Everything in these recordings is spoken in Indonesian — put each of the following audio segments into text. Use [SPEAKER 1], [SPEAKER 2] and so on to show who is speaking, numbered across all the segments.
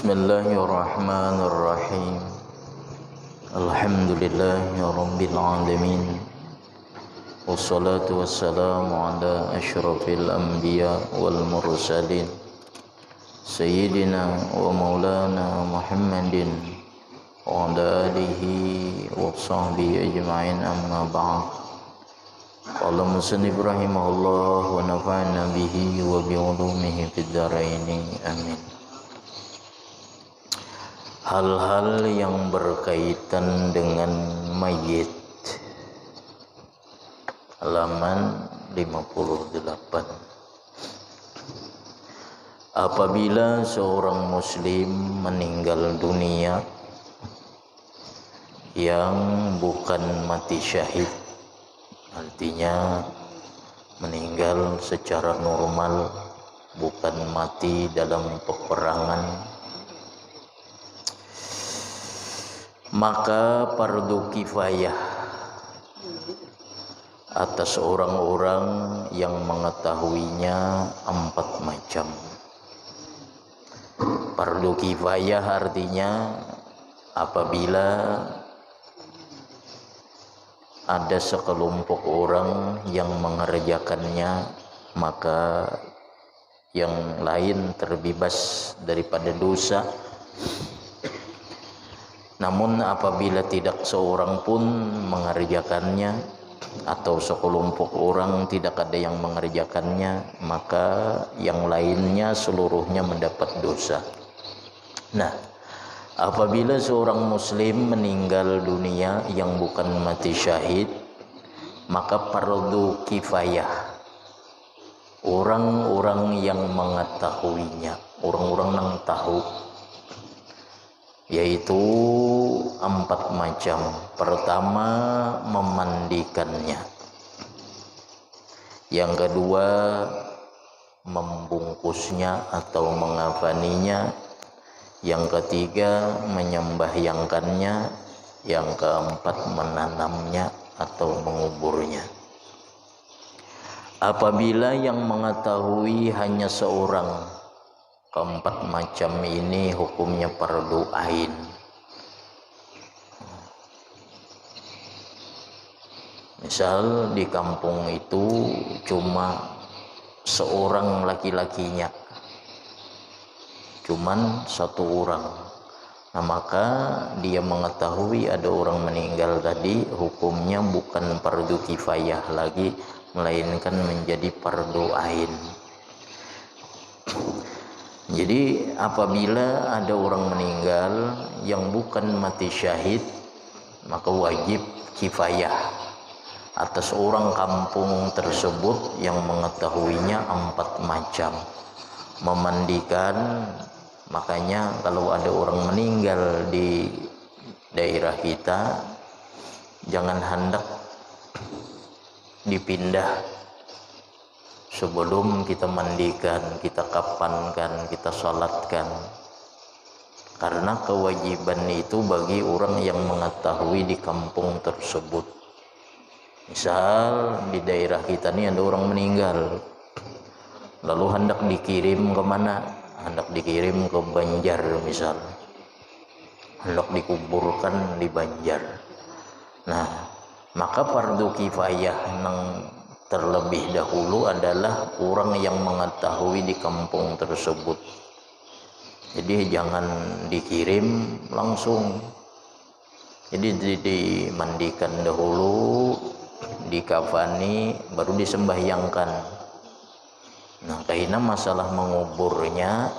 [SPEAKER 1] Bismillahirrahmanirrahim. Alhamdulillahirabbil alamin. Wassalatu wassalamu ala asyrafil anbiya wal mursalin. Sayyidina wa maulana Muhammadin wa ala alihi wa sahbihi ajma'in, amma ba'd. Qala musannif rahimahullah wa nafa'na bihi wa bi ulumihi fid dharain, amin. Hal-hal yang berkaitan dengan mayit, halaman 58. Apabila seorang muslim meninggal dunia yang bukan mati syahid, artinya meninggal secara normal, bukan mati dalam peperangan, maka fardu kifayah atas orang-orang yang mengetahuinya 4 macam. Fardu kifayah artinya apabila ada sekelompok orang yang mengerjakannya, maka yang lain terbebas daripada dosa. Namun apabila tidak seorang pun mengerjakannya atau sekelompok orang tidak ada yang mengerjakannya, maka yang lainnya seluruhnya mendapat dosa. Nah, apabila seorang muslim meninggal dunia yang bukan mati syahid, maka fardu kifayah orang-orang yang mengetahuinya, orang-orang yang tahu, yaitu 4 macam. Pertama, memandikannya. Yang kedua, membungkusnya atau mengafaninya. Yang ketiga, menyembahyangkannya. Yang keempat, menanamnya atau menguburnya. Apabila yang mengetahui hanya seorang, keempat macam ini hukumnya fardu ain. Misal di kampung itu cuma seorang laki-lakinya, cuman 1 orang. Nah, maka dia mengetahui ada orang meninggal tadi, hukumnya bukan fardu kifayah lagi, melainkan menjadi fardu ain. Jadi apabila ada orang meninggal yang bukan mati syahid, maka wajib kifayah atas orang kampung tersebut yang mengetahuinya 4 macam. Memandikan, makanya kalau ada orang meninggal di daerah kita, jangan hendak dipindah sebelum kita mandikan, kita kafankan, kita salatkan. Karena kewajiban itu bagi orang yang mengetahui di kampung tersebut. Misal di daerah kita ini ada orang meninggal, lalu hendak dikirim ke mana? Hendak dikirim ke Banjar misal, hendak dikuburkan di Banjar. Nah, maka fardu kifayah yang terlebih dahulu adalah orang yang mengetahui di kampung tersebut. Jadi jangan dikirim langsung. Jadi dimandikan dahulu, dikafani, baru disembahyangkan. Nah, karena masalah menguburnya,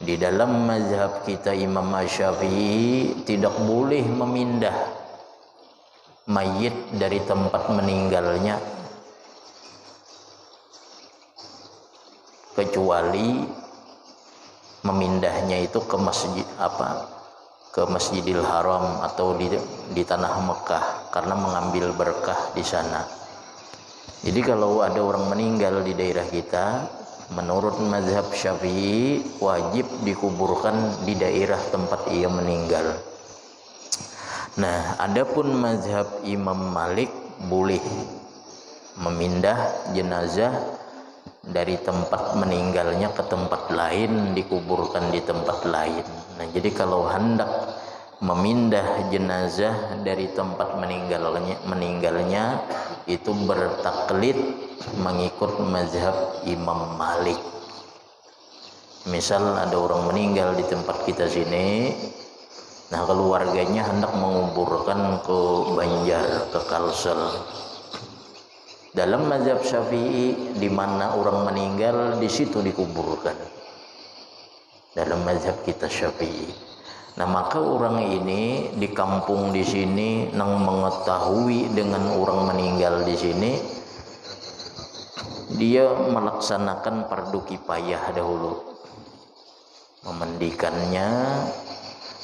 [SPEAKER 1] di dalam mazhab kita Imam Syafi'i tidak boleh memindah mayit dari tempat meninggalnya, kecuali memindahnya itu ke masjid ke Masjidil Haram atau di tanah Mekah, karena mengambil berkah di sana. Jadi kalau ada orang meninggal di daerah kita, menurut mazhab Syafi'i wajib dikuburkan di daerah tempat ia meninggal. Nah, adapun mazhab Imam Malik boleh memindah jenazah dari tempat meninggalnya ke tempat lain, dikuburkan di tempat lain. Nah, jadi kalau hendak memindah jenazah dari tempat meninggalnya itu bertaklid mengikut mazhab Imam Malik. Misal ada orang meninggal di tempat kita sini, nah keluarganya hendak menguburkan ke Banjar, ke Kalsel. Dalam mazhab Syafi'i, di mana orang meninggal di situ dikuburkan. Dalam mazhab kita Syafi'i. Nah, maka orang ini di kampung di sini nang mengetahui dengan orang meninggal di sini, dia melaksanakan fardu kifayah dahulu. Memandikannya,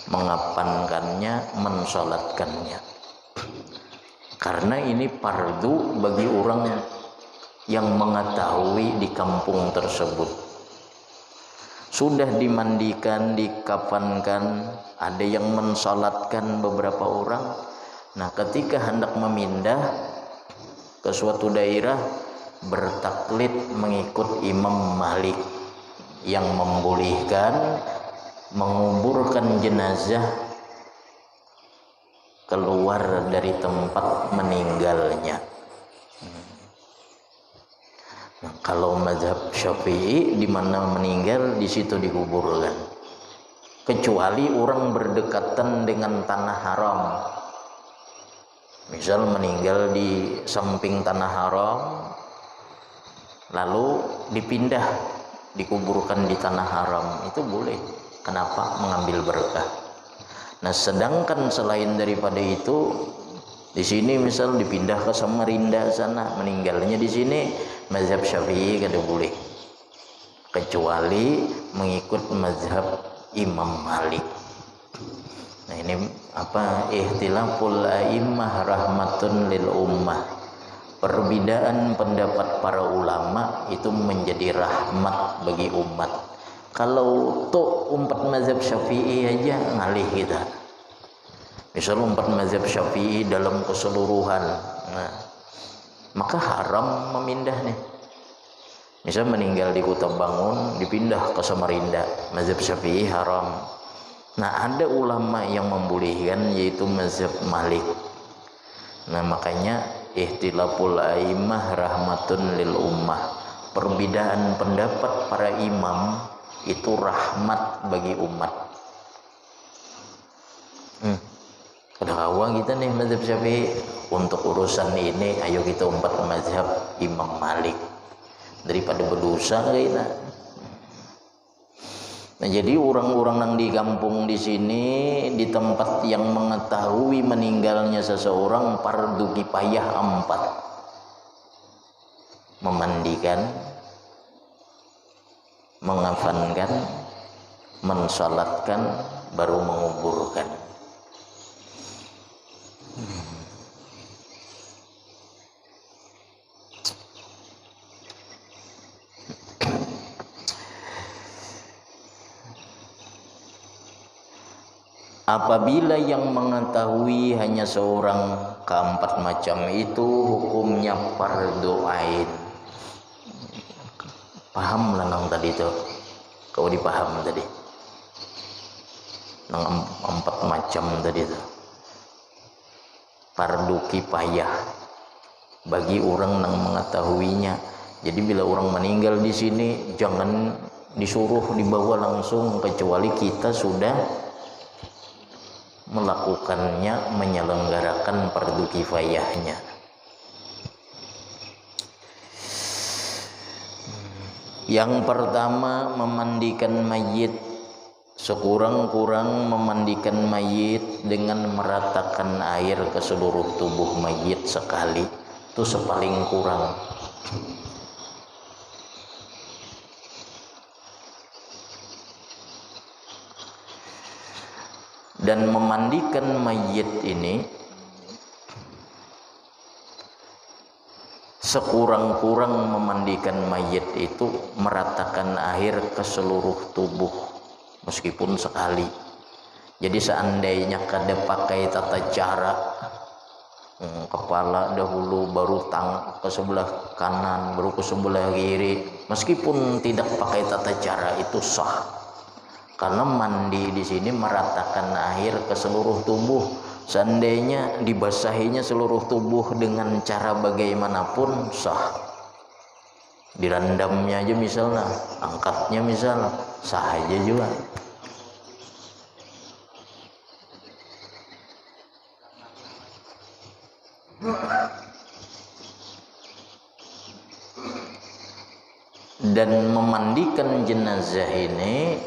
[SPEAKER 1] mengapankannya, mensolatkannya. Karena ini fardu bagi orang yang mengetahui di kampung tersebut. Sudah dimandikan, dikafankan, ada yang mensolatkan beberapa orang. Nah, ketika hendak memindah ke suatu daerah, bertaklid mengikut Imam Malik yang membolehkan menguburkan jenazah keluar dari tempat meninggalnya. Nah, kalau mazhab Syafi'i, di mana meninggal di situ dikuburkan, kecuali orang berdekatan dengan tanah haram. Misal meninggal di samping tanah haram, lalu dipindah dikuburkan di tanah haram, itu boleh. Kenapa? Mengambil berkah. Nah, sedangkan selain daripada itu, di sini misal dipindah ke Samarinda sana, meninggalnya di sini, mazhab Syafi'i kada boleh, kecuali mengikut mazhab Imam Malik. Nah, ini apa? Ihtilaful a'immah rahmatun lil ummah. Perbedaan pendapat para ulama itu menjadi rahmat bagi umat. Kalau tuh umpat mazhab Syafi'i aja ngalih kita. Misal umpat mazhab Syafi'i dalam keseluruhan, nah, maka haram memindah nih. Misal meninggal di Kota Bangun, dipindah ke Samarinda, mazhab Syafi'i haram. Nah, ada ulama yang membolehkan, yaitu mazhab Malik. Nah, makanya ihtilaful a'immah rahmatun lil ummah. Perbedaan pendapat para imam itu rahmat bagi umat. Ada kawan kita nih mazhab Syafi'i, untuk urusan ini ayo kita umpat mazhab Imam Malik daripada berdosa kita. Nah, jadi orang-orang yang di kampung di sini, di tempat yang mengetahui meninggalnya seseorang, fardu kifayah 4: memandikan, mengafankan, mensalatkan, baru menguburkan. Apabila yang mengetahui hanya seorang, keempat macam itu hukumnya fardu ain. Paham lah nang tadi itu? Kau dipaham tadi? Nang 4 macam tadi itu. Fardu kifayah bagi orang yang mengetahuinya. Jadi bila orang meninggal di sini, jangan disuruh dibawa langsung, kecuali kita sudah melakukannya, menyelenggarakan fardu kifayahnya. Yang pertama, memandikan mayit. Sekurang-kurang memandikan mayit dengan meratakan air ke seluruh tubuh mayit sekali, itu sepaling kurang. Dan memandikan mayit ini sekurang-kurang memandikan mayit itu meratakan air ke seluruh tubuh meskipun sekali. Jadi seandainya kada pakai tata cara, kepala dahulu, baru ke sebelah kanan, baru ke sebelah kiri, meskipun tidak pakai tata cara itu sah, karena mandi di sini meratakan air ke seluruh tubuh. Seandainya dibasahinya seluruh tubuh dengan cara bagaimanapun sah. Direndamnya aja misalnya, angkatnya misal, sah aja juga. Dan memandikan jenazah ini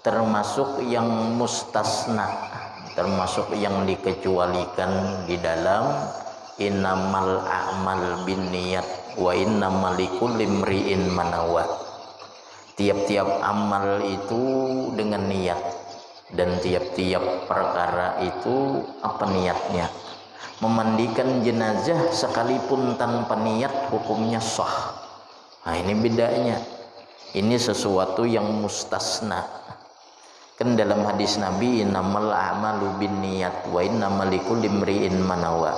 [SPEAKER 1] termasuk yang mustasna, termasuk yang dikecualikan di dalam innamal a'mal binniyat wa innamal likulli imri'in manawa. Tiap-tiap amal itu dengan niat, dan tiap-tiap perkara itu apa niatnya. Memandikan jenazah sekalipun tanpa niat hukumnya sah. Nah, ini bedanya. Ini sesuatu yang mustasna. Kan dalam hadis Nabi, innamal a'malu binniyat wa innamal likulli imri'in manawa.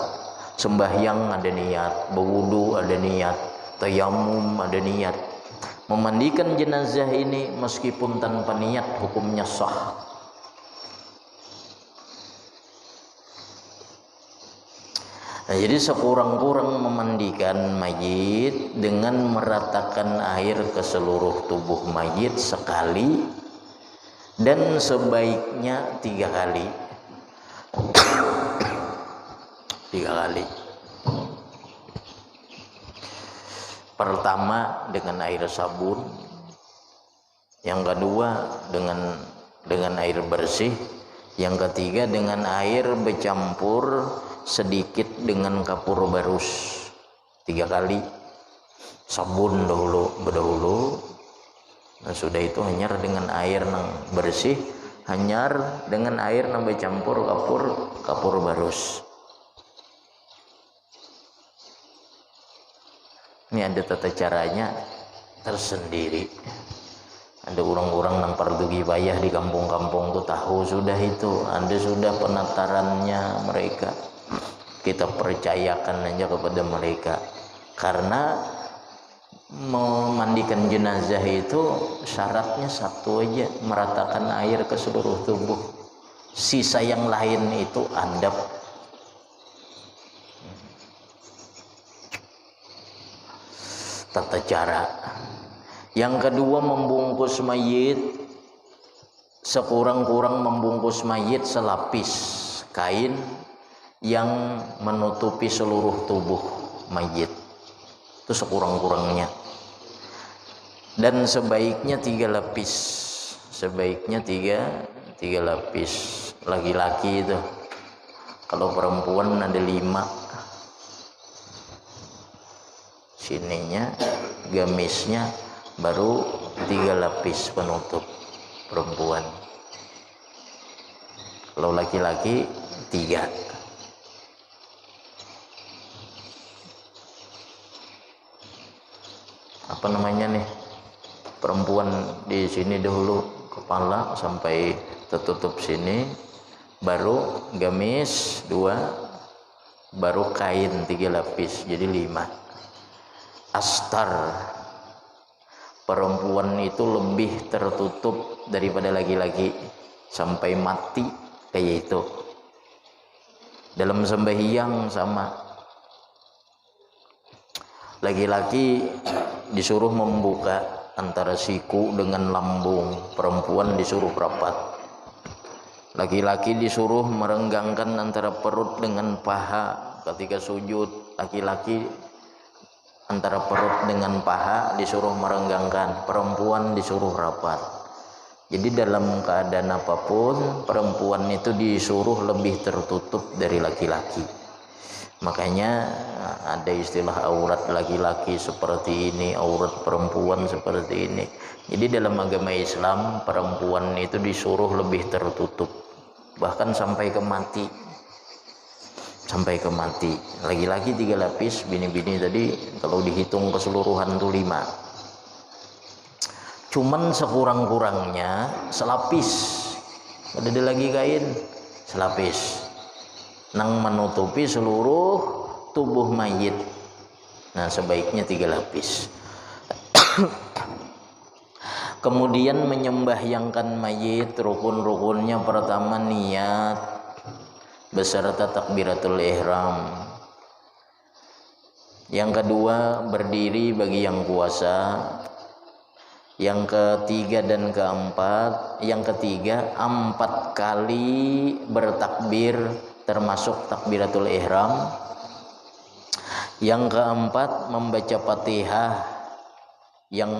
[SPEAKER 1] Sembahyang ada niat, berwudu ada niat, tayamum ada niat. Memandikan jenazah ini meskipun tanpa niat hukumnya sah. Nah, jadi sekurang-kurang memandikan mayit dengan meratakan air ke seluruh tubuh mayit sekali, dan sebaiknya 3 kali. 3 kali. Pertama dengan air sabun, yang kedua dengan air bersih, yang ketiga dengan air bercampur sedikit dengan kapur barus. 3 kali. Sabun berdahulu, nah sudah itu hanyar dengan air yang bersih, hanyar dengan air yang bercampur kapur barus. Ini ada tata caranya tersendiri. Ada orang-orang yang fardu kifayah di kampung-kampung tuh tahu sudah itu, ada sudah penatarannya mereka. Kita percayakan aja kepada mereka, karena memandikan jenazah itu syaratnya satu aja, meratakan air ke seluruh tubuh. Sisa yang lain itu adab. Tata cara. Yang kedua, membungkus mayit, sekurang-kurang membungkus mayit selapis kain yang menutupi seluruh tubuh mayit, itu sekurang-kurangnya. Dan sebaiknya 3 lapis, sebaiknya tiga lapis. Laki-laki itu, kalau perempuan ada 5. Sininya, gamisnya, baru 3 lapis penutup perempuan. Kalau laki-laki 3. Apa namanya nih, perempuan di sini dahulu kepala sampai tertutup sini, baru gamis 2, baru kain 3 lapis, jadi 5. Astar, perempuan itu lebih tertutup daripada laki-laki sampai mati kayak itu. Dalam sembahyang sama, laki-laki disuruh membuka antara siku dengan lambung, perempuan disuruh rapat. Laki-laki disuruh merenggangkan antara perut dengan paha ketika sujud. Laki-laki antara perut dengan paha disuruh merenggangkan, perempuan disuruh rapat. Jadi dalam keadaan apapun, perempuan itu disuruh lebih tertutup dari laki-laki. Makanya ada istilah aurat laki-laki seperti ini, aurat perempuan seperti ini. Jadi dalam agama Islam, perempuan itu disuruh lebih tertutup, bahkan sampai ke mati. Sampai ke mati. Laki-laki 3 lapis, bini-bini tadi kalau dihitung keseluruhan tuh 5. Cuman sekurang-kurangnya selapis. Ada lagi kain selapis nang menutupi seluruh tubuh mayit. Nah, sebaiknya 3 lapis. Kemudian menyembahyangkan mayit, rukun-rukunnya pertama niat beserta takbiratul ihram. Yang kedua berdiri bagi yang puasa. Yang ketiga dan keempat, yang ketiga 4 kali bertakbir termasuk takbiratul ihram. Yang keempat membaca Fatihah, yang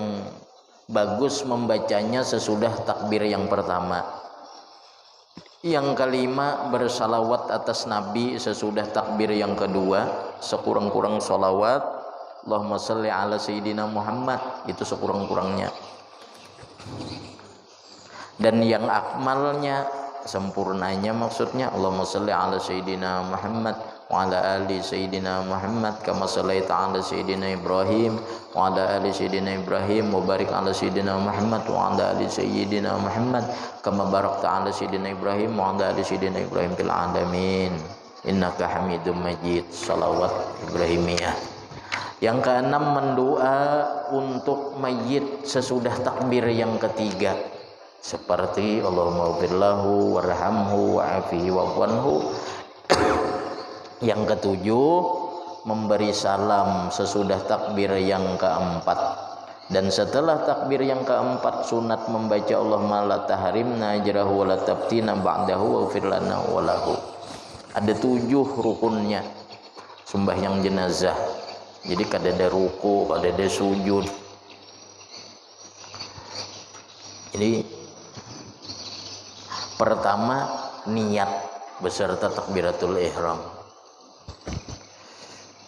[SPEAKER 1] bagus membacanya sesudah takbir yang pertama. Yang kelima bersalawat atas Nabi sesudah takbir yang kedua, sekurang-kurang salawat Allahumma sholli ala sayyidina Muhammad, itu sekurang-kurangnya. Dan yang akmalnya, sempurnanya maksudnya, Allahumma sholli ala sayyidina Muhammad wa ala ali sayyidina Muhammad kama shallaita ala sayyidina Ibrahim wa ala ali sayyidina Ibrahim wa barik ala sayyidina Muhammad wa ala ali sayyidina Muhammad kama barakta ala sayyidina Ibrahim wa ala ali sayyidina Ibrahim fil alamin innaka Hamidum Majid. Salawat Ibrahimiyah. Yang keenam mendoa untuk mayit sesudah takbir yang ketiga, seperti Allahumma ghfirlahu warhamhu wa'afihi wa'fuanhu. Yang ketujuh memberi salam sesudah takbir yang keempat. Dan setelah takbir yang keempat sunat membaca Allahumma la tahrimna ajrahu wa la tabtina ba'dahu waghfir lana wa lahu. Ada 7 rukunnya sembahyang jenazah. Jadi kadada ruku, kadada sujud. Ini pertama niat beserta takbiratul ihram.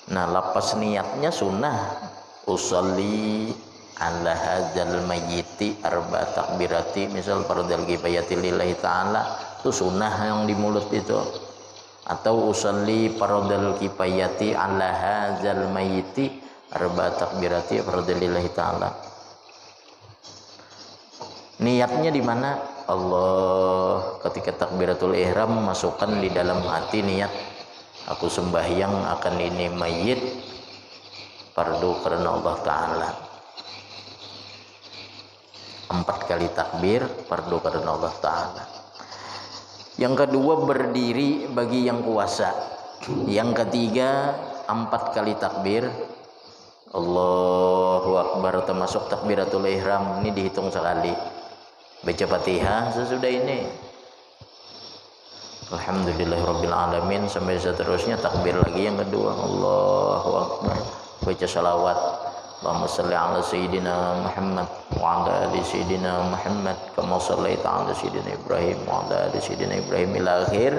[SPEAKER 1] Nah, lapas niatnya sunnah. Usolli ala hadzal mayyiti arba takbirati, misal fardal kifayati lillahi ta'ala, itu sunnah yang di mulut itu. Atau usolli fardal kifayati ala hadzal mayyiti arba takbirati fardal lillahi ta'ala. Niatnya di mana? Allah, ketika takbiratul ihram masukkan di dalam hati niat, aku sembahyang akan ini mayit fardu karena Allah Ta'ala. 4 kali takbir fardu karena Allah Ta'ala. Yang kedua berdiri bagi yang puasa. Yang ketiga 4 kali takbir Allahu Akbar termasuk takbiratul ihram, ini dihitung sekali. Baca Fatihah sesudah ini Alhamdulillahirabbil alamin sampai seterusnya, takbir lagi yang kedua Allahu Akbar, baca salawat Allahumma shalli ala sayyidina Muhammad wa ala ali sayyidina Muhammad kama shallaita ala sayyidina Ibrahim wa ala ali sayyidina Ibrahim ila akhir.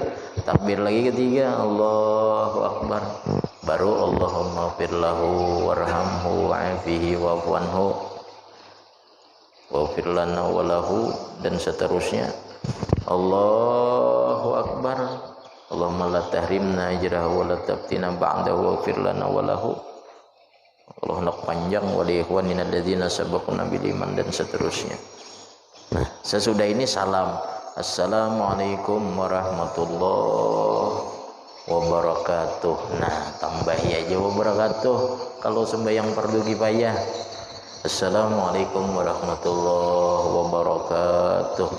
[SPEAKER 1] Takbir lagi ketiga Allahu Akbar, baru Allahumma firlahu warhamhu wa'afihi wa'fuanhu waghfir lana wa lahu, dan seterusnya. Allahu Akbar, Allahumma la tahrimna ajrahu wa la tabtina ba'dahu waghfir lana wa lahu. Allah nak panjang wa li ikhwanina alladzina sabaquna bil iman, dan seterusnya. Nah, sesudah ini salam. Assalamualaikum warahmatullahi wabarakatuh. Nah, tambahi aja wabarakatuh kalau sembahyang fardu kifayah. Assalamualaikum warahmatullahi wabarakatuh.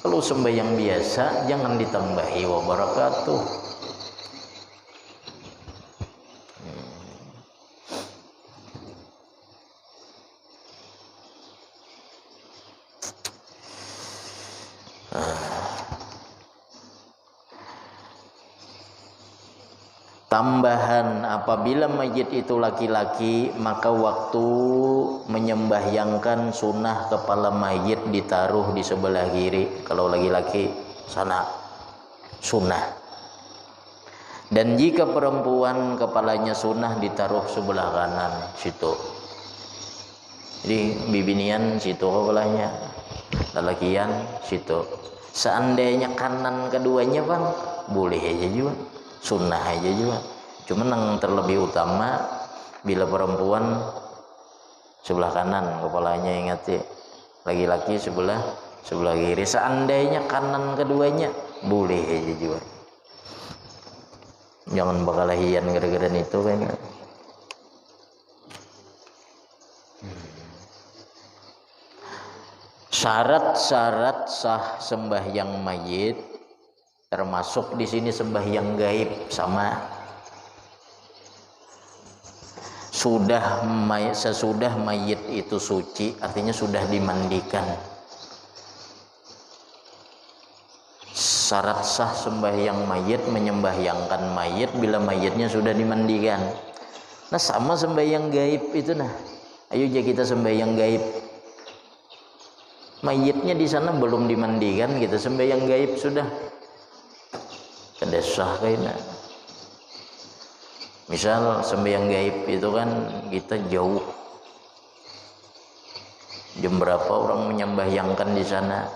[SPEAKER 1] Kalau sembahyang biasa jangan ditambahi wabarakatuh. Tambahan, apabila mayit itu laki-laki, maka waktu menyembahyangkan sunnah kepala mayit ditaruh di sebelah kiri. Kalau laki-laki sana sunnah. Dan jika perempuan kepalanya sunnah ditaruh sebelah kanan situ. Jadi bibinian situ kepalanya, lalakian situ. Seandainya kanan keduanya bang, boleh aja juga, sunnah aja juga. Cuman yang terlebih utama bila perempuan sebelah kanan kepalanya, ingat ya, laki-laki sebelah kiri. Seandainya kanan keduanya boleh aja juga. Jangan bakal hian gara-gara itu kan. Syarat-syarat sah sembahyang mayit termasuk di sini sembahyang gaib sama. Sesudah mayit itu suci, artinya sudah dimandikan. Syarat sah sembahyang mayit, menyembahyangkan mayit bila mayitnya sudah dimandikan. Nah sama sembahyang gaib itu nah. Ayo aja kita sembahyang gaib. Mayitnya di sana belum dimandikan, kita sembahyang gaib sudah. Kada sah kayaknya. Misal sembahyang gaib itu kan kita jauh. Jam berapa orang menyembahyangkan di sana?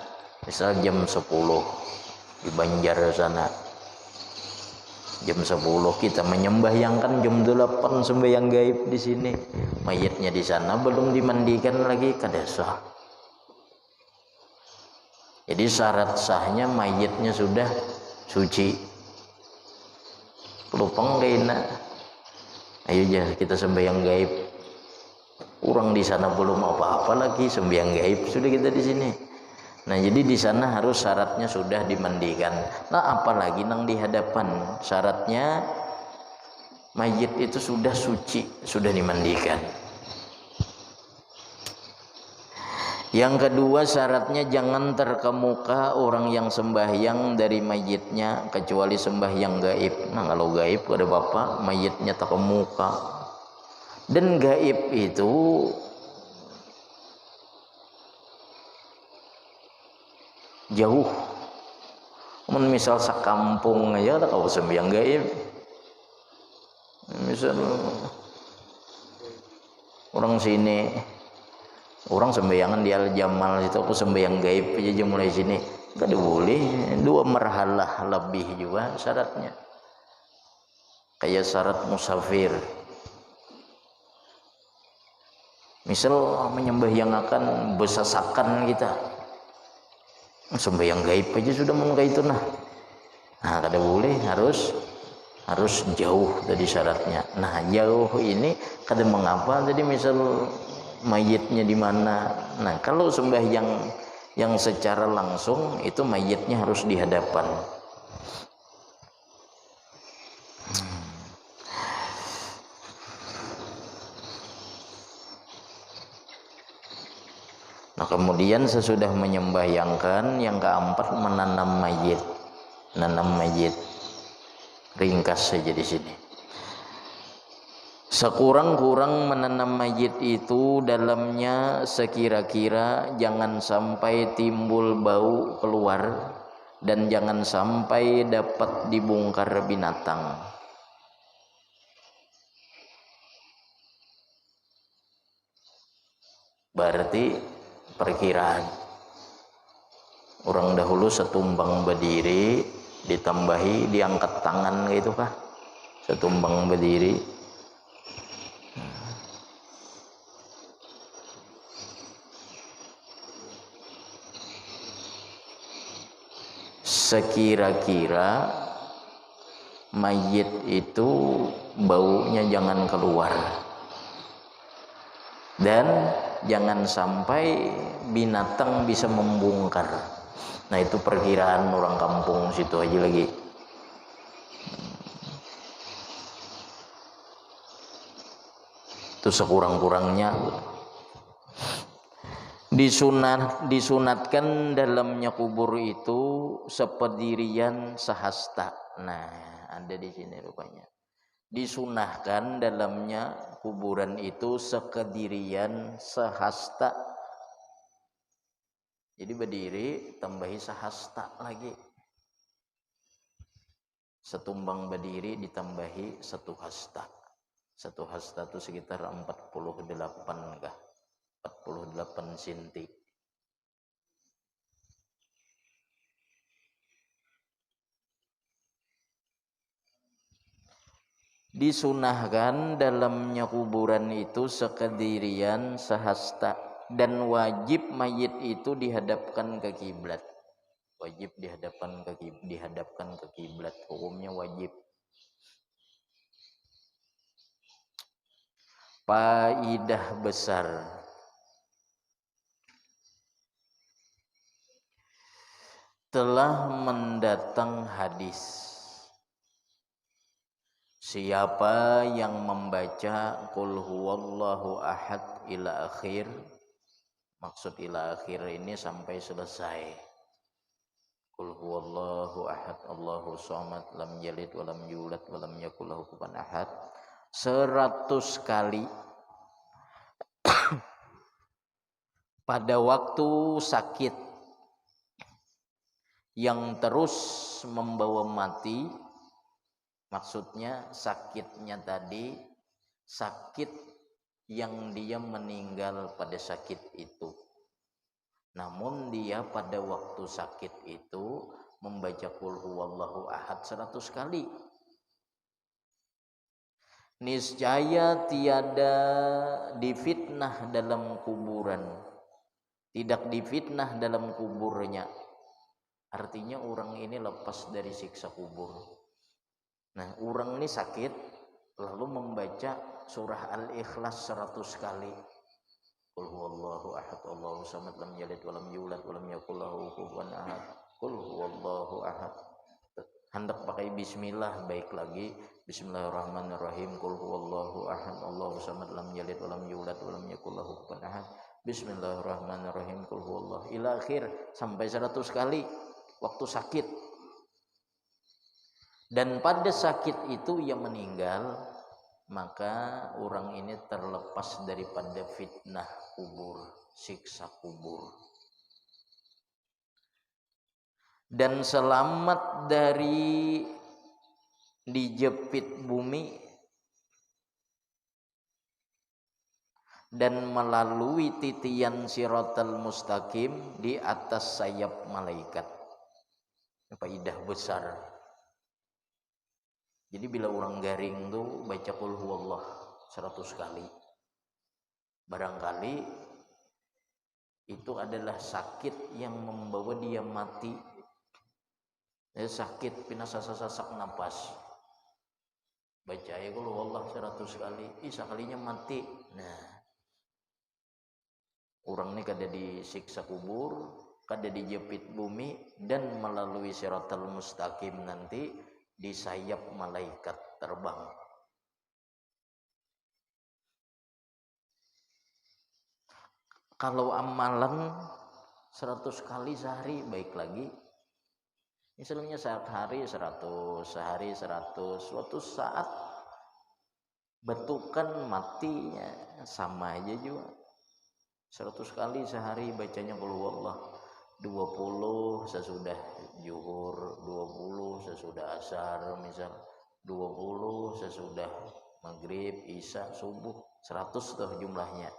[SPEAKER 1] Misal jam 10 di Banjar sana. Jam 10 kita menyembahyangkan, jam 8 sembahyang gaib di sini. Mayitnya di sana belum dimandikan lagi, kada sah. Jadi syarat sahnya mayitnya sudah suci. Pelupang kayaknya. Ayo aja kita sembahyang gaib. Orang di sana belum apa-apa lagi, sembahyang gaib sudah kita di sini. Nah jadi di sana harus syaratnya sudah dimandikan. Nah apalagi nang di hadapan syaratnya mayit itu sudah suci, sudah dimandikan. Yang kedua syaratnya jangan terkemuka orang yang sembahyang dari mayitnya kecuali sembahyang gaib. Nah kalau gaib ada bapak mayitnya terkemuka. Dan gaib itu jauh. Misal sekampung aja tak kau sembahyang gaib. Misal orang sini, orang sembayangan di Al Jamal itu aku sembahyang gaib aja mulai sini. Gak boleh, 2 marhalah lebih juga syaratnya. Kayak syarat musafir. Misal menyembahyangakan besasakan kita. Sembahyang gaib aja sudah mau kayak itu nah. Nah, kada boleh, harus jauh dari syaratnya. Nah, jauh ini kada mengapa tadi misal mayitnya di mana. Nah, kalau sembahyang yang secara langsung itu mayitnya harus di hadapan. Nah, kemudian sesudah menyembahyangkan yang keempat menanam mayit. Menanam mayit. Ringkas saja di sini. Sekurang-kurang menanam mayit itu dalamnya sekira-kira jangan sampai timbul bau keluar dan jangan sampai dapat dibongkar binatang. Berarti perkiraan orang dahulu setumbang berdiri ditambahi diangkat tangan gitu kah? Setumbang berdiri sekira-kira mayit itu baunya jangan keluar dan jangan sampai binatang bisa membongkar. Nah itu perkiraan orang kampung situ aja lagi. Itu sekurang-kurangnya. Disunatkan dalamnya kubur itu sepedirian sehasta. Nah ada di sini rupanya. Disunahkan dalamnya kuburan itu sekedirian sehasta. Jadi berdiri tambahi sehasta lagi. Setumbang berdiri ditambahi 1 hasta. 1 hasta itu sekitar 48 kah? 48 cm. Disunahkan dalamnya kuburan itu sekedirian sehasta dan wajib mayit itu dihadapkan ke kiblat. Wajib dihadapkan ke kiblat, hukumnya wajib. Faidah besar telah mendatang hadis, siapa yang membaca qul huwallahu ahad ila akhir, maksud ila akhir ini sampai selesai, qul huwallahu ahad Allahu samad lam yalid walam yulad walam yakul lahu kufuwan ahad 100 kali pada waktu sakit yang terus membawa mati. Maksudnya sakitnya tadi sakit yang dia meninggal pada sakit itu, namun dia pada waktu sakit itu membaca qul huwallahu ahad 100 kali. Niscaya tiada difitnah dalam kuburan, tidak difitnah dalam kuburnya. Artinya orang ini lepas dari siksa kubur. Nah, orang ini sakit lalu membaca surah Al-Ikhlas 100 kali. Qul huwallahu ahad Allahu samad lam yalid walam yulad walam yakul lahu kufuwan ahad. Qul huwallahu ahad. Hendak pakai bismillah, baik lagi bismillahirrahmanirrahim. Qul huwallahu ahad Allahu samad lam yalid walam yulad walam yakul lahu kufuwan ahad. Bismillahirrahmanirrahim. Qul huwallahu ila akhir sampai 100 kali waktu sakit. Dan pada sakit itu ia meninggal, maka orang ini terlepas daripada fitnah kubur, siksa kubur, dan selamat dari dijepit bumi dan melalui titian siratal mustaqim di atas sayap malaikat. Faidah besar. Jadi bila orang garing tuh baca qul huwallah 100 kali, barangkali itu adalah sakit yang membawa dia mati. Sakit pinasa-sasak napas, baca ya qul huwallah 100 kali, sekalinya mati. Nah, orang ini kada disiksa kubur, kada dijepit bumi, dan melalui siratal mustaqim nanti di sayap malaikat terbang. Kalau amalan 100 kali sehari, baik lagi. Misalnya sehari 100, sehari 100, suatu saat betukan matinya sama aja juga. 100 kali sehari bacanya qul huwallah. 20 sesudah zuhur, 20 sesudah asar, misal 20 sesudah maghrib, isya, subuh, 100 tuh jumlahnya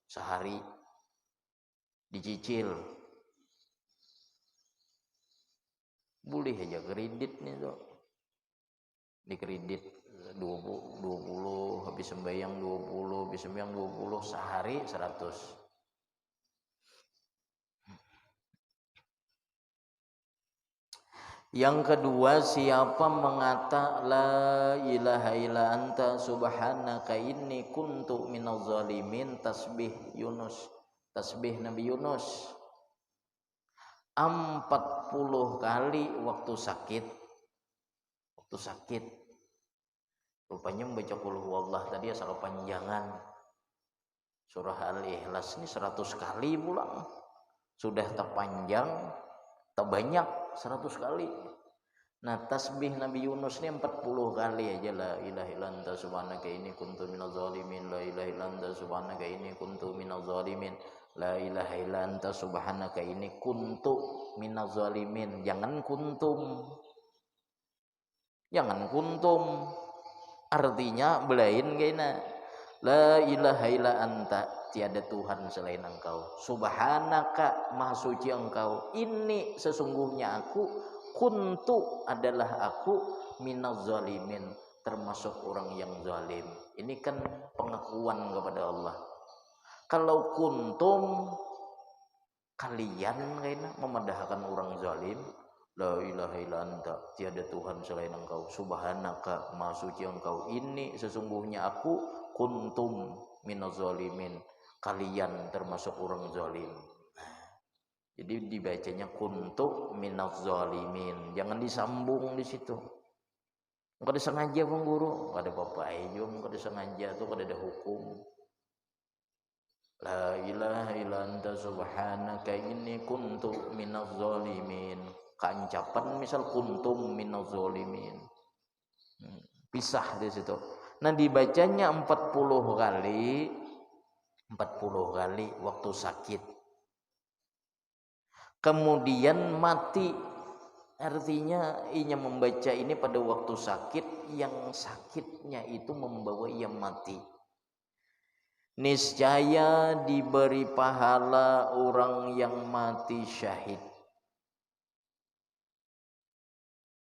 [SPEAKER 1] sehari. Dicicil, boleh aja kredit nih tuh, dikredit 20 habis sembahyang 20, habis sembahyang 20, sehari 100. Yang kedua, siapa mengata la ilaha illa anta subhanaka inni kuntu minaz zalimin, tasbih Yunus, tasbih Nabi Yunus 40 kali waktu sakit. Waktu sakit rupanya membaca qul huwallah tadi asal panjangan. Surah Al-Ikhlas ini 100 kali pulang, sudah terpanjang terbanyak 100 kali. Nah, tasbih Nabi Yunus ini 40 kali aja, la ilaha illa anta subhanaka inni kuntu minaz zalimin, la ilaha illa anta subhanaka inni kuntu minaz zalimin, la ilaha illa anta subhanaka inni kuntu minaz zalimin. Jangan kuntum, jangan kuntum, artinya belain kayaknya la ilaha illa anta, tiada Tuhan selain engkau, subhanaka maha suci engkau, ini sesungguhnya aku, kuntu adalah aku, minaz zalimin termasuk orang yang zalim. Ini kan pengakuan kepada Allah. Kalau kuntum kalian kayaknya memedahkan orang zalim, la ilaha illa anta, tiada Tuhan selain engkau, subhanaka maha suci engkau, ini sesungguhnya aku, kuntum minaz zalimin kalian termasuk orang zalim. Jadi dibacanya kuntu minaz zalimin. Jangan disambung di situ. Kada sengaja Bang Guru, kada apa-apa aja, kada sengaja tuh kada ada hukum. La ilaha illa anta subhanaka inni kuntu minaz zalimin. Kancapan misal kuntum minaz zalimin. Pisah di situ. Nah, dibacanya 40 kali waktu sakit. Kemudian mati, artinya ia membaca ini pada waktu sakit, yang sakitnya itu membawa ia mati. Niscaya diberi pahala orang yang mati syahid.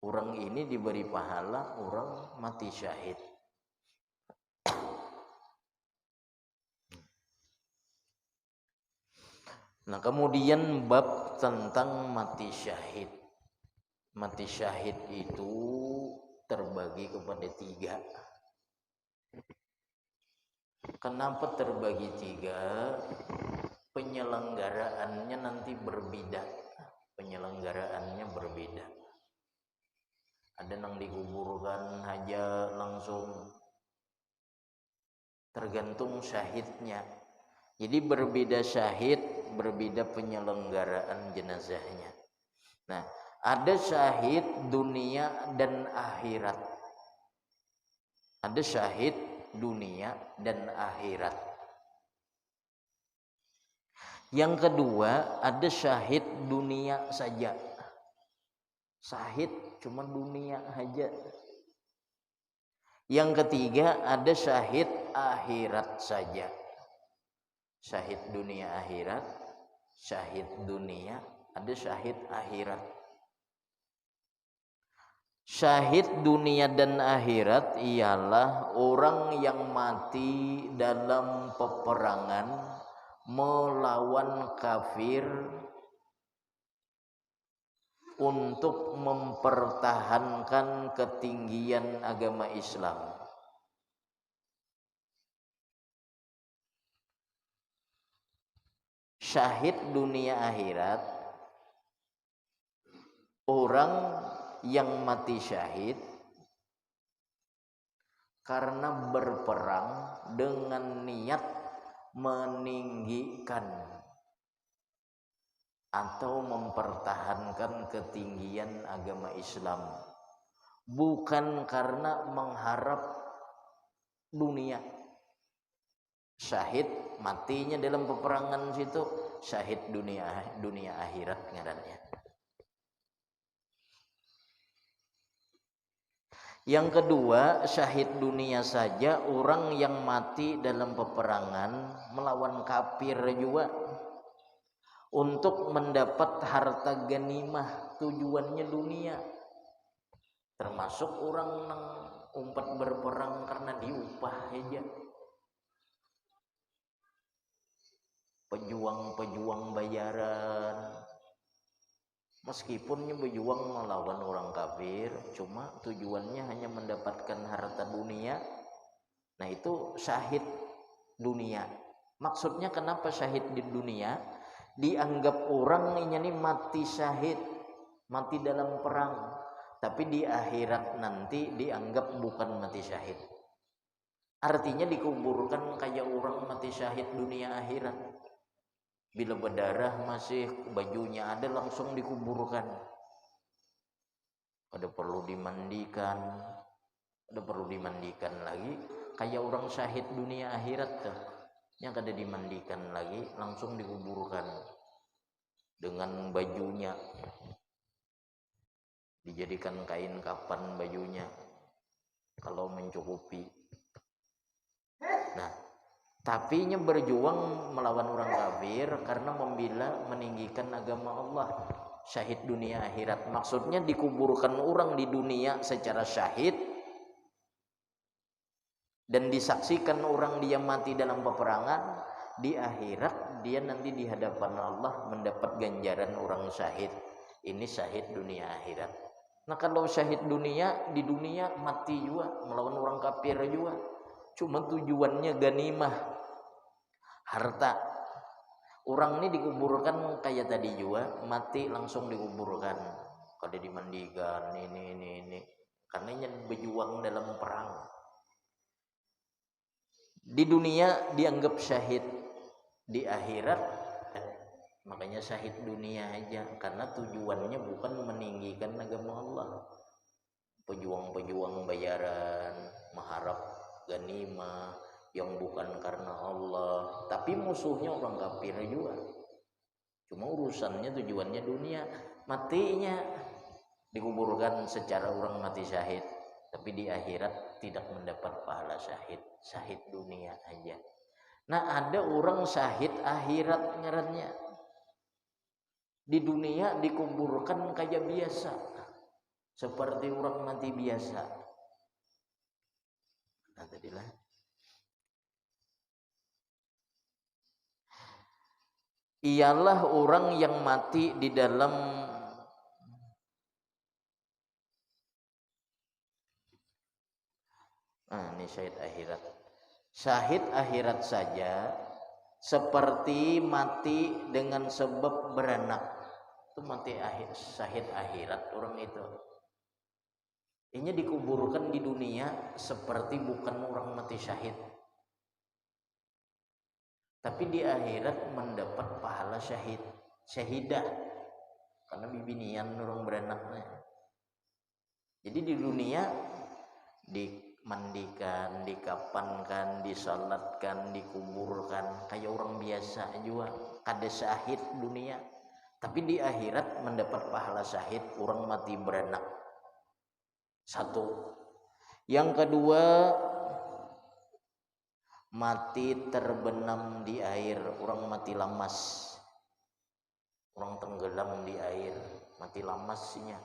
[SPEAKER 1] Orang ini diberi pahala orang mati syahid. Nah, kemudian bab tentang mati syahid. Mati syahid itu terbagi kepada 3. Kenapa terbagi 3? Penyelenggaraannya nanti berbeda. Penyelenggaraannya berbeda. Ada yang dikuburkan aja langsung, tergantung syahidnya. Jadi berbeda syahid, berbeda penyelenggaraan jenazahnya. Nah, ada syahid dunia dan akhirat. Ada syahid dunia dan akhirat. Yang kedua, ada syahid dunia saja. Syahid cuma dunia aja. Yang ketiga, ada syahid akhirat saja. Syahid dunia akhirat, syahid dunia, ada syahid akhirat. Syahid dunia dan akhirat ialah orang yang mati dalam peperangan melawan kafir untuk mempertahankan ketinggian agama Islam. Syahid dunia akhirat, orang yang mati syahid karena berperang dengan niat meninggikan atau mempertahankan ketinggian agama Islam, bukan karena mengharap dunia. Syahid matinya dalam peperangan situ syahid dunia akhirat ngarannya. Yang kedua, syahid dunia saja orang yang mati dalam peperangan melawan kafir juga untuk mendapat harta ganimah, tujuannya dunia. Termasuk orang yang umpat berperang karena diupah aja. Pejuang-pejuang bayaran, meskipun berjuang melawan orang kafir, cuma tujuannya hanya mendapatkan harta dunia. Nah, itu syahid dunia. Maksudnya kenapa syahid di dunia? Dianggap orang ini mati syahid, mati dalam perang, tapi di akhirat nanti dianggap bukan mati syahid. Artinya dikuburkan kayak orang mati syahid dunia akhirat. Bila berdarah masih bajunya ada, langsung dikuburkan. Ada perlu dimandikan, lagi. Kayak orang syahid dunia akhirat tuh, yang kada dimandikan lagi, langsung dikuburkan dengan bajunya, dijadikan kain kapan bajunya kalau mencukupi. Nah, tapi nya berjuang melawan orang kafir karena membela meninggikan agama Allah. Syahid dunia akhirat, maksudnya dikuburkan orang di dunia secara syahid dan disaksikan orang dia mati dalam peperangan. Di akhirat dia nanti di hadapan Allah mendapat ganjaran orang syahid. Ini syahid dunia akhirat. Nah, kalau syahid dunia, di dunia mati juga melawan orang kafir juga, cuma tujuannya ganimah, harta. Orang ini dikuburkan kayak tadi juga, mati langsung dikuburkan, kada dimandikan, ini. Karena ini berjuang dalam perang. Di dunia dianggap syahid, di akhirat makanya syahid dunia aja, karena tujuannya bukan meninggikan agama Allah. Pejuang-pejuang bayaran, mengharap ganimah yang bukan karena Allah, tapi musuhnya orang kafir juga. Cuma urusannya tujuannya dunia, matinya dikuburkan secara orang mati syahid, tapi di akhirat tidak mendapat pahala syahid, syahid dunia aja. Nah, ada orang syahid akhirat ngarannya. Di dunia dikuburkan kayak biasa, seperti orang mati biasa. Nah, tadilah ialah orang yang mati di dalam ini syahid akhirat. Syahid akhirat saja seperti mati dengan sebab beranak. Itu mati syahid akhirat orang itu. Ini dikuburkan di dunia seperti bukan orang mati syahid, tapi di akhirat mendapat pahala syahid, syahidah, karena bibinian orang beranaknya. Jadi di dunia dimandikan, dikapankan, disalatkan, dikuburkan kayak orang biasa juga, kada syahid dunia. Tapi di akhirat mendapat pahala syahid orang mati beranak. Satu. Yang kedua, mati terbenam di air, orang mati lamas, orang tenggelam di air, mati lamasnya.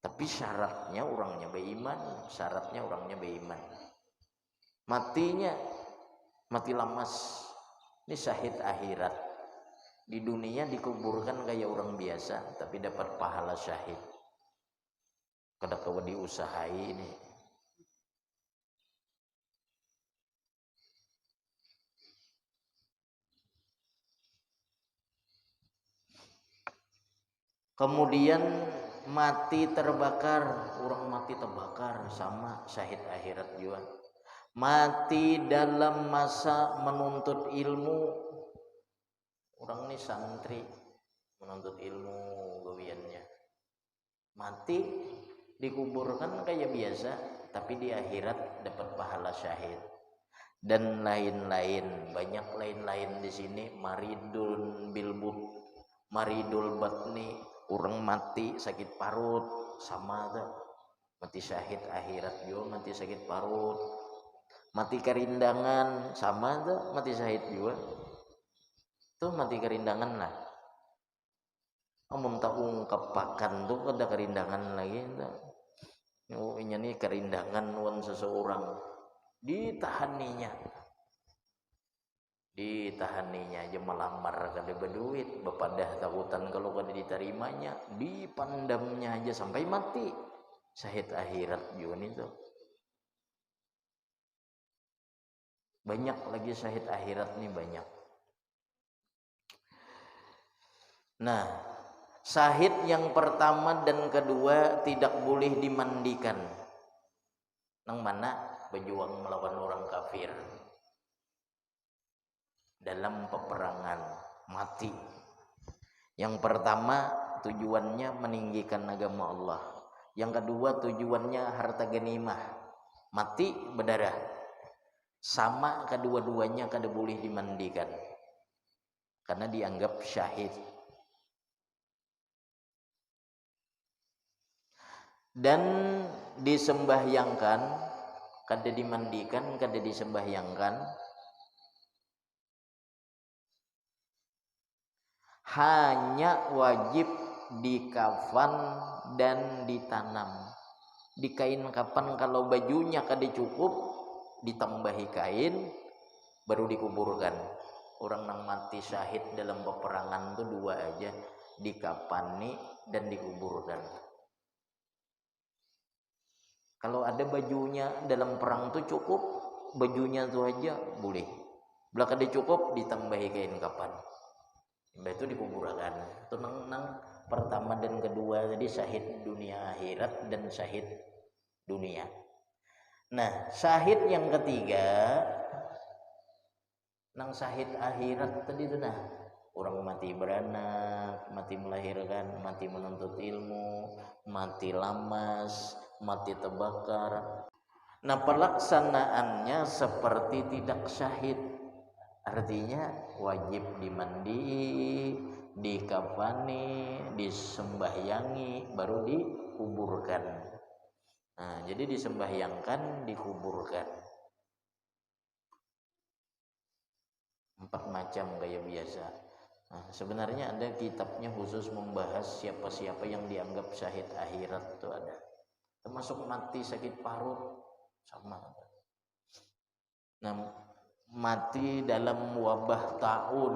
[SPEAKER 1] Tapi syaratnya orangnya beriman, syaratnya orangnya beriman. Matinya mati lamas, ini syahid akhirat. Di dunia dikuburkan kayak orang biasa, tapi dapat pahala syahid. Kada kawa diusahai ini. Kemudian mati terbakar, orang mati terbakar sama syahid akhirat juga. Mati dalam masa menuntut ilmu, orang ini santri menuntut ilmu gawiannya, mati dikuburkan kayak biasa, tapi di akhirat dapat pahala syahid. Dan lain-lain, banyak lain-lain di sini. Maridul bilbut, maridul batni, orang mati sakit parut, sama tuh mati syahid akhirat juga, mati sakit parut. Mati kerindangan, sama tuh mati syahid juga, tuh mati kerindangan lah. Amun tak ungkapakan tuh kada kerindangan lagi tuh. Oh, ini nih kerindangan wan seseorang, ditahaninya aja melamar kada berduit, bepadah takutan kalau kada diterimanya, dipandamnya aja sampai mati. Syahid akhirat juga itu. Banyak lagi syahid akhirat nih, banyak. Nah, syahid yang pertama dan kedua tidak boleh dimandikan. Nang mana berjuang melawan orang kafir dalam peperangan, mati. Yang pertama tujuannya meninggikan agama Allah. Yang kedua tujuannya harta ganimah, mati berdarah. Sama kedua-duanya kada boleh dimandikan karena dianggap syahid. Dan disembahyangkan, kada dimandikan, kada disembahyangkan, hanya wajib dikafan dan ditanam. Di kain kapan kalau bajunya kada cukup, ditambahi kain baru dikuburkan. Orang yang mati syahid dalam peperangan itu dua aja, dikafani dan dikuburkan. Kalau ada bajunya dalam perang tuh cukup, bajunya tuh aja boleh. Bila kada cukup ditambahi kain kapan. itu dikuburkan. Itu nang pertama dan kedua jadi syahid dunia akhirat dan syahid dunia. Nah, syahid yang ketiga nang syahid akhirat tadi itu nah, orang mati beranak, mati melahirkan, mati menuntut ilmu, mati lamas, mati terbakar. Nah, pelaksanaannya seperti tidak syahid. Artinya wajib dimandi, dikafani, disembahyangi, baru dikuburkan. Nah, jadi disembahyangkan, dikuburkan. 4 macam gaya biasa. Nah, sebenarnya ada kitabnya khusus membahas siapa-siapa yang dianggap syahid akhirat itu ada. Termasuk mati sakit parut sama. Nah, mati dalam wabah tahun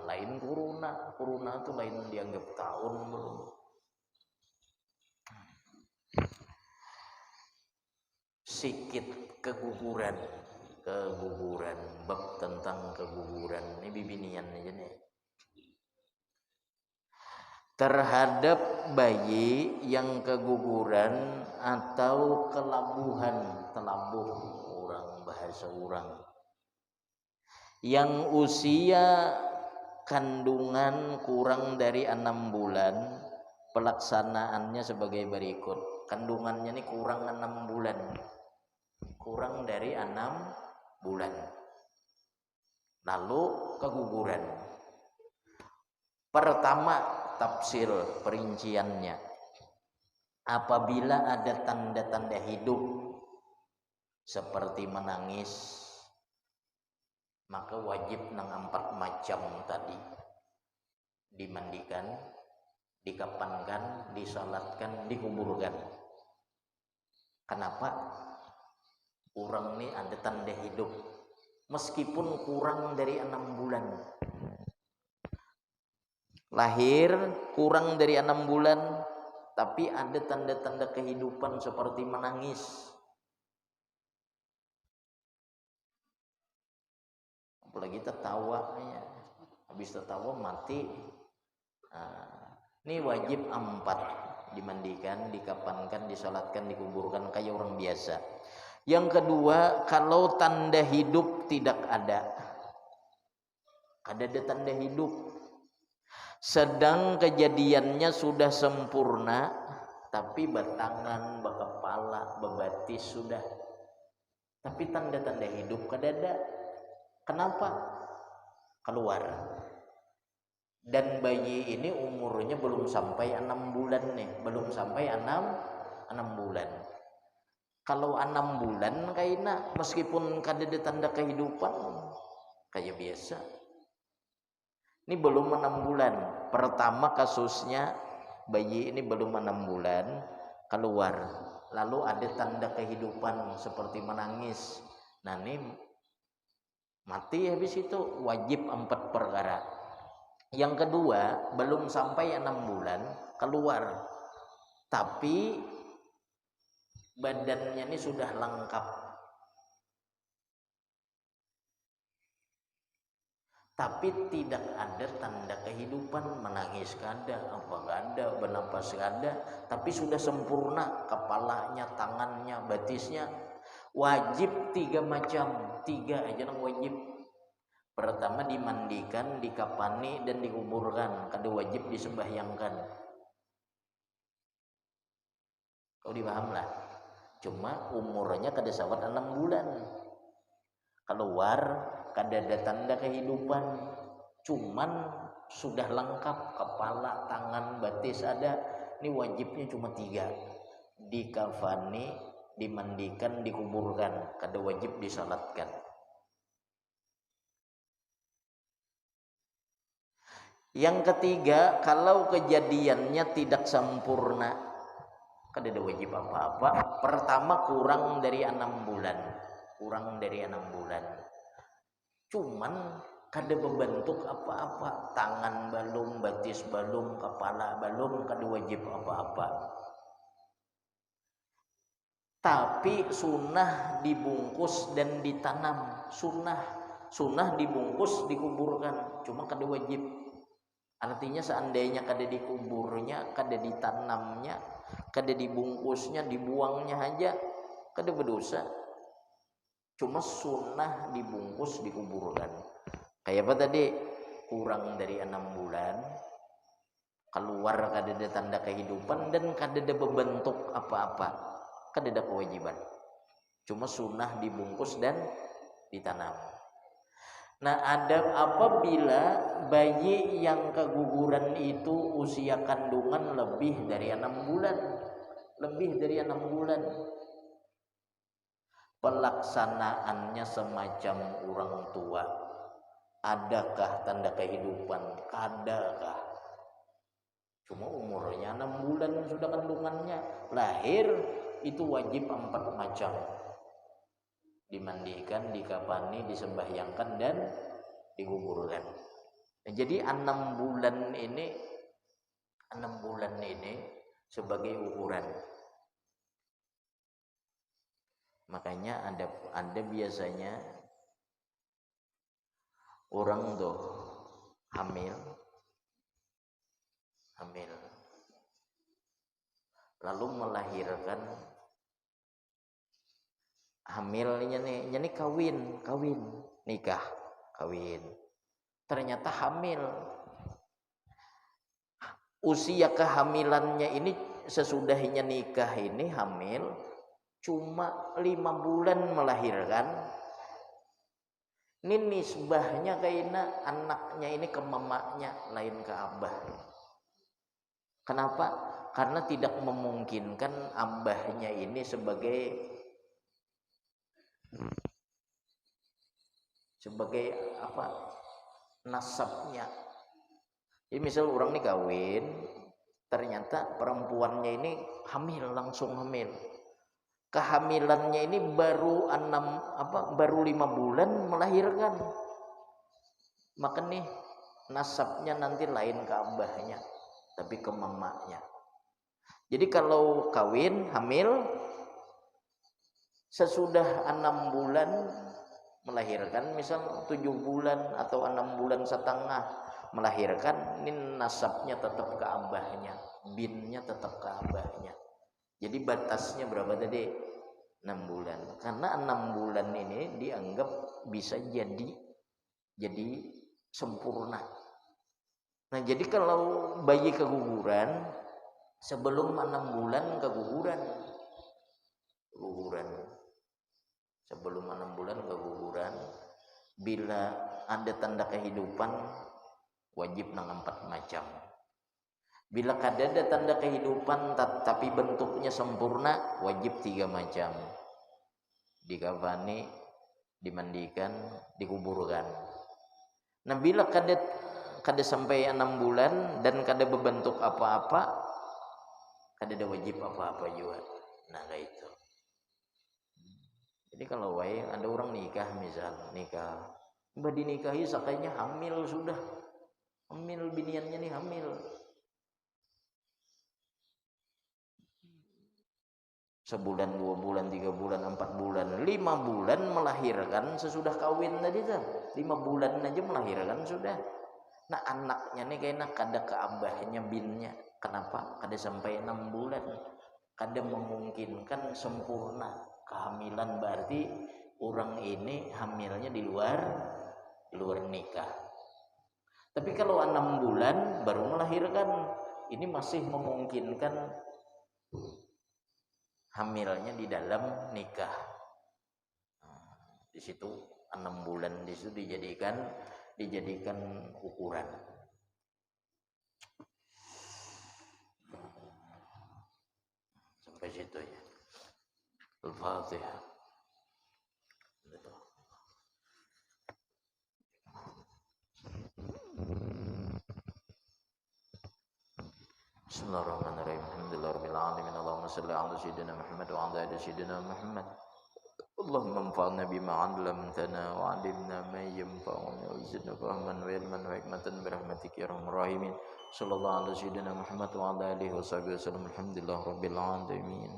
[SPEAKER 1] lain corona itu lain dianggap tahun belum. Sikit keguguran bab tentang keguguran ini bibinian aja nih. Terhadap bayi yang keguguran atau kelabuhan, telabuh orang bahasa orang, yang usia kandungan kurang dari 6 bulan, pelaksanaannya sebagai berikut. Kandungannya ini kurang 6 bulan, kurang dari 6 bulan, lalu keguguran. Pertama, tafsir perinciannya, apabila ada tanda-tanda hidup seperti menangis, maka wajib nang 4 macam tadi, dimandikan, dikapankan, disalatkan, dikuburkan. Kenapa? Orang ini ada tanda hidup meskipun kurang dari 6 bulan. Lahir kurang dari 6 bulan, tapi ada tanda-tanda kehidupan seperti menangis. Apalagi tertawa, habis tertawa mati. Nah, ini wajib 4, dimandikan, dikapankan, disalatkan, dikuburkan kayak orang biasa. Yang kedua, kalau tanda hidup tidak ada tanda hidup, sedang kejadiannya sudah sempurna, tapi batangan, bakepala, bebatis sudah, tapi tanda-tanda hidup kadada. Kenapa? Keluar. Dan bayi ini umurnya belum sampai 6 bulan nih, belum sampai 6 bulan. Kalau 6 bulan kayaknya meskipun kadada tanda kehidupan kayak biasa. Ini belum 6 bulan. Pertama kasusnya bayi ini belum 6 bulan, keluar, lalu ada tanda kehidupan seperti menangis. Nah, ini mati habis itu, wajib 4 perkara. Yang kedua, belum sampai 6 bulan, keluar, tapi badannya ini sudah lengkap, tapi tidak ada tanda kehidupan, menangis kada, apa kada, bernapas kada, tapi sudah sempurna kepalanya, tangannya, batisnya. Wajib 3 macam, 3 aja yang wajib. Pertama, dimandikan, dikapani, dan dikuburkan. Kedua, wajib disembahyangkan. Kau dipaham lah. Cuma umurnya kada sawat 6 bulan. Keluar, kada ada tanda kehidupan, cuman sudah lengkap kepala, tangan, batis ada. Ini wajibnya cuma 3, dikafani, dimandikan, dikuburkan. Kada wajib disalatkan. Yang ketiga, kalau kejadiannya tidak sempurna, kada ada wajib apa-apa. Pertama, kurang dari 6 bulan, cuman kada berbentuk apa-apa, tangan balum, batis balum, kepala balum, kada wajib apa-apa. Tapi sunnah dibungkus dan ditanam, sunnah Sunnah dibungkus dikuburkan, cuma kada wajib. Artinya seandainya kada dikuburnya, kada ditanamnya, kada dibungkusnya, dibuangnya aja, kada berdosa. Cuma sunnah dibungkus dikuburkan. Kayak apa tadi? Kurang dari 6 bulan, keluar kada ada tanda kehidupan dan kada ada berbentuk apa-apa, kada ada kewajiban. Cuma sunnah dibungkus dan ditanam. Nah, ada apabila bayi yang keguguran itu usia kandungan lebih dari 6 bulan, pelaksanaannya semacam orang tua. Adakah tanda kehidupan? Kadakah? Cuma umurnya 6 bulan sudah kandungannya, lahir itu wajib 4 macam. Dimandikan, dikafani, disembahyangkan dan dikuburkan. Nah, jadi 6 bulan ini sebagai ukuran. Makanya ada biasanya orang tuh hamil lalu melahirkan. Hamilnya nih kawin, nikah, kawin. Ternyata hamil. Usia kehamilannya ini sesudahnya nikah ini hamil cuma 5 bulan melahirkan. Ini nisbahnya kayaknya anaknya ini ke mamaknya, lain ke abah. Kenapa? Karena tidak memungkinkan abahnya ini sebagai apa? Nasabnya. Jadi misal orang nih kawin, ternyata perempuannya ini langsung hamil. Kehamilannya ini baru 5 bulan melahirkan. Maka nih nasabnya nanti lain ke abahnya, tapi ke mamaknya. Jadi kalau kawin hamil sesudah 6 bulan melahirkan, misal 7 bulan atau 6 bulan setengah melahirkan, ini nasabnya tetap ke abahnya, binnya tetap ke abahnya. Jadi batasnya berapa tadi? 6 bulan. Karena 6 bulan ini dianggap bisa jadi sempurna. Nah, jadi kalau bayi keguguran sebelum 6 bulan keguguran. Sebelum 6 bulan keguguran, bila ada tanda kehidupan wajib nang 4 macam. Bila kada ada tanda kehidupan tapi bentuknya sempurna, wajib 3 macam. Dikafani, dimandikan, dikuburkan. Nah, bila kada sampai 6 bulan dan kada berbentuk apa-apa, kada ada wajib apa-apa juga. Nah, kayak itu. Jadi kalau ada orang nikah, mbah dinikahi sakainya hamil sudah. Hamil biniannya nih hamil. Sebulan, 2 bulan, 3 bulan, 4 bulan, 5 bulan melahirkan sesudah kawin tadi tuh. 5 bulan aja melahirkan sudah. Nah, anaknya nih kayaknya kada ke abahnya binnya. Kenapa? Kada sampai 6 bulan. Kada memungkinkan sempurna kehamilan, berarti orang ini hamilnya di luar nikah. Tapi kalau 6 bulan baru melahirkan, ini masih memungkinkan hamilnya di dalam nikah. Di situ 6 bulan di situ dijadikan ukuran. Sampai situ ya. Al-Fatihah. Bismillahirrahmanirrahim. Alhamdulillahirabbil alamin. Allahumma shalli ala sayyidina Muhammad wa ala ali sayyidina Muhammad. Allahumma anfa'na bima 'allamtana wa 'allimna ma yanfa'una wa zidna fahman wa ilman wa hikmatan bi rahmatika ya arhamar rahimin. Sallallahu ala sayyidina Muhammad wa ala alihi wa sahbihi wasallam. Alhamdulillahirabbil alamin.